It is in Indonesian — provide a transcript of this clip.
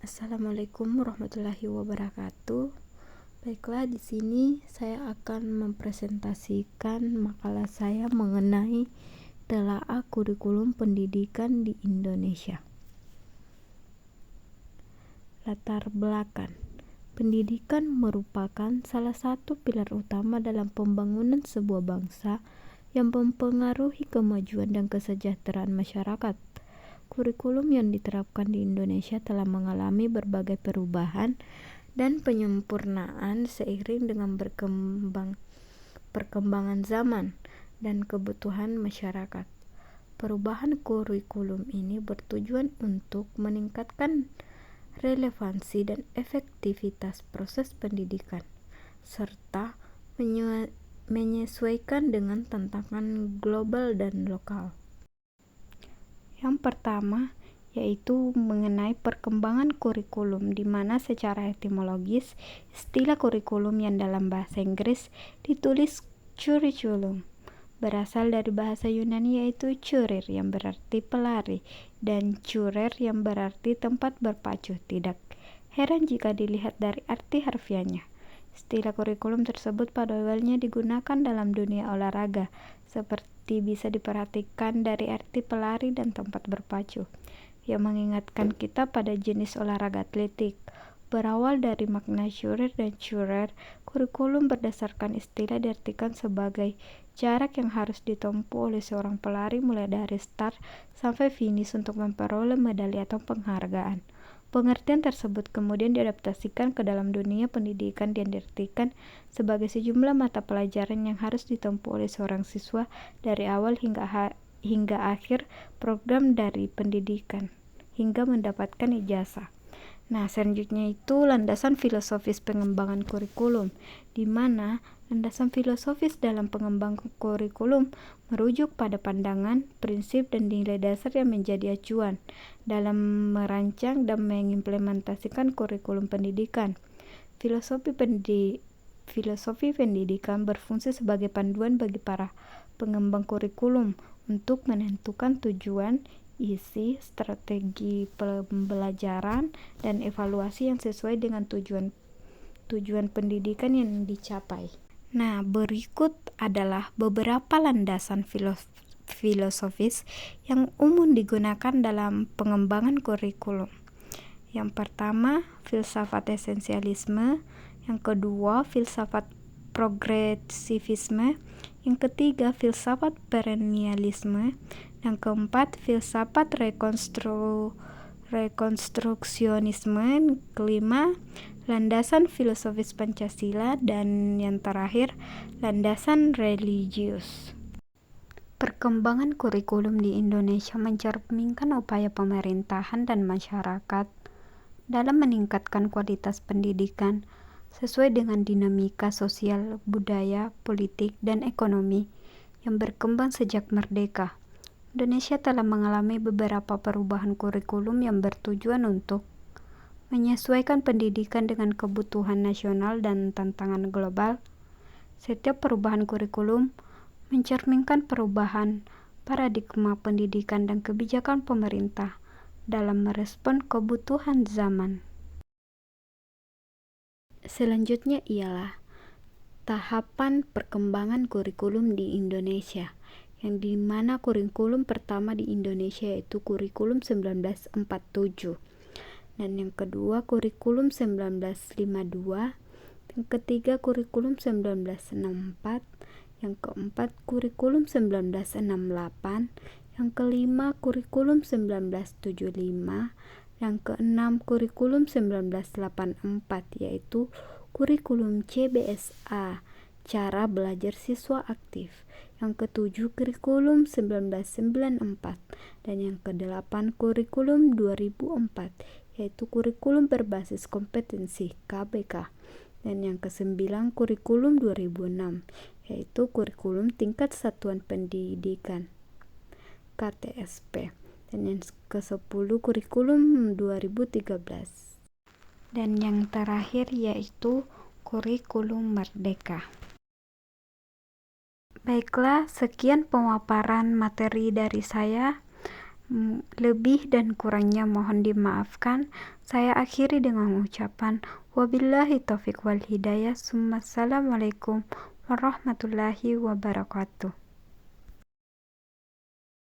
Assalamualaikum warahmatullahi wabarakatuh. Baiklah, di sini saya akan mempresentasikan makalah saya mengenai telaah kurikulum pendidikan di Indonesia. Latar belakang. Pendidikan merupakan salah satu pilar utama dalam pembangunan sebuah bangsa yang mempengaruhi kemajuan dan kesejahteraan masyarakat. Kurikulum yang diterapkan di Indonesia telah mengalami berbagai perubahan dan penyempurnaan seiring dengan perkembangan zaman dan kebutuhan masyarakat. Perubahan kurikulum ini bertujuan untuk meningkatkan relevansi dan efektivitas proses pendidikan, serta menyesuaikan dengan tantangan global dan lokal. Yang pertama, yaitu mengenai perkembangan kurikulum, di mana secara etimologis istilah kurikulum yang dalam bahasa Inggris ditulis curriculum berasal dari bahasa Yunani, yaitu curir yang berarti pelari dan curer yang berarti tempat berpacu. Tidak heran jika dilihat dari arti harfiahnya. Istilah kurikulum tersebut pada awalnya digunakan dalam dunia olahraga, seperti bisa diperhatikan dari arti pelari dan tempat berpacu, yang mengingatkan kita pada jenis olahraga atletik. Berawal dari makna curir dan curer, kurikulum berdasarkan istilah diartikan sebagai jarak yang harus ditempuh oleh seorang pelari mulai dari start sampai finish untuk memperoleh medali atau penghargaan. Pengertian tersebut kemudian diadaptasikan ke dalam dunia pendidikan dan diartikan sebagai sejumlah mata pelajaran yang harus ditempuh oleh seorang siswa dari awal hingga akhir program dari pendidikan, hingga mendapatkan ijazah. Nah, selanjutnya itu landasan filosofis pengembangan kurikulum, di mana landasan filosofis dalam pengembangan kurikulum merujuk pada pandangan, prinsip, dan nilai dasar yang menjadi acuan dalam merancang dan mengimplementasikan kurikulum pendidikan. Filosofi pendidikan berfungsi sebagai panduan bagi para pengembang kurikulum untuk menentukan tujuan, isi, strategi pembelajaran, dan evaluasi yang sesuai dengan tujuan pendidikan yang dicapai. Nah, berikut adalah beberapa landasan filosofis yang umum digunakan dalam pengembangan kurikulum. Yang pertama, filsafat esensialisme. Yang kedua, filsafat progresivisme. Yang ketiga, filsafat perennialisme. Yang keempat, filsafat rekonstruksionisme. Kelima, landasan filosofis Pancasila. Dan yang terakhir, landasan religius. Perkembangan kurikulum di Indonesia mencerminkan upaya pemerintahan dan masyarakat dalam meningkatkan kualitas pendidikan sesuai dengan dinamika sosial, budaya, politik, dan ekonomi yang berkembang sejak merdeka. Indonesia telah mengalami beberapa perubahan kurikulum yang bertujuan untuk menyesuaikan pendidikan dengan kebutuhan nasional dan tantangan global. Setiap perubahan kurikulum mencerminkan perubahan paradigma pendidikan dan kebijakan pemerintah dalam merespon kebutuhan zaman. Selanjutnya ialah tahapan perkembangan kurikulum di Indonesia, yang dimana kurikulum pertama di Indonesia yaitu kurikulum 1947, dan yang kedua kurikulum 1952, yang ketiga kurikulum 1964, yang keempat kurikulum 1968, yang kelima kurikulum 1975, yang keenam kurikulum 1984, yaitu kurikulum CBSA, cara belajar siswa aktif. Yang ketujuh kurikulum 1994, dan yang kedelapan kurikulum 2004, yaitu kurikulum berbasis kompetensi KBK. Dan yang kesembilan kurikulum 2006, yaitu kurikulum tingkat satuan pendidikan KTSP. Dan yang ke-10 kurikulum 2013. Dan yang terakhir yaitu kurikulum merdeka. Baiklah, sekian pemaparan materi dari saya. Lebih dan kurangnya mohon dimaafkan. Saya akhiri dengan ucapan wabillahi taufiq wal hidayah. Assalamualaikum warahmatullahi wabarakatuh.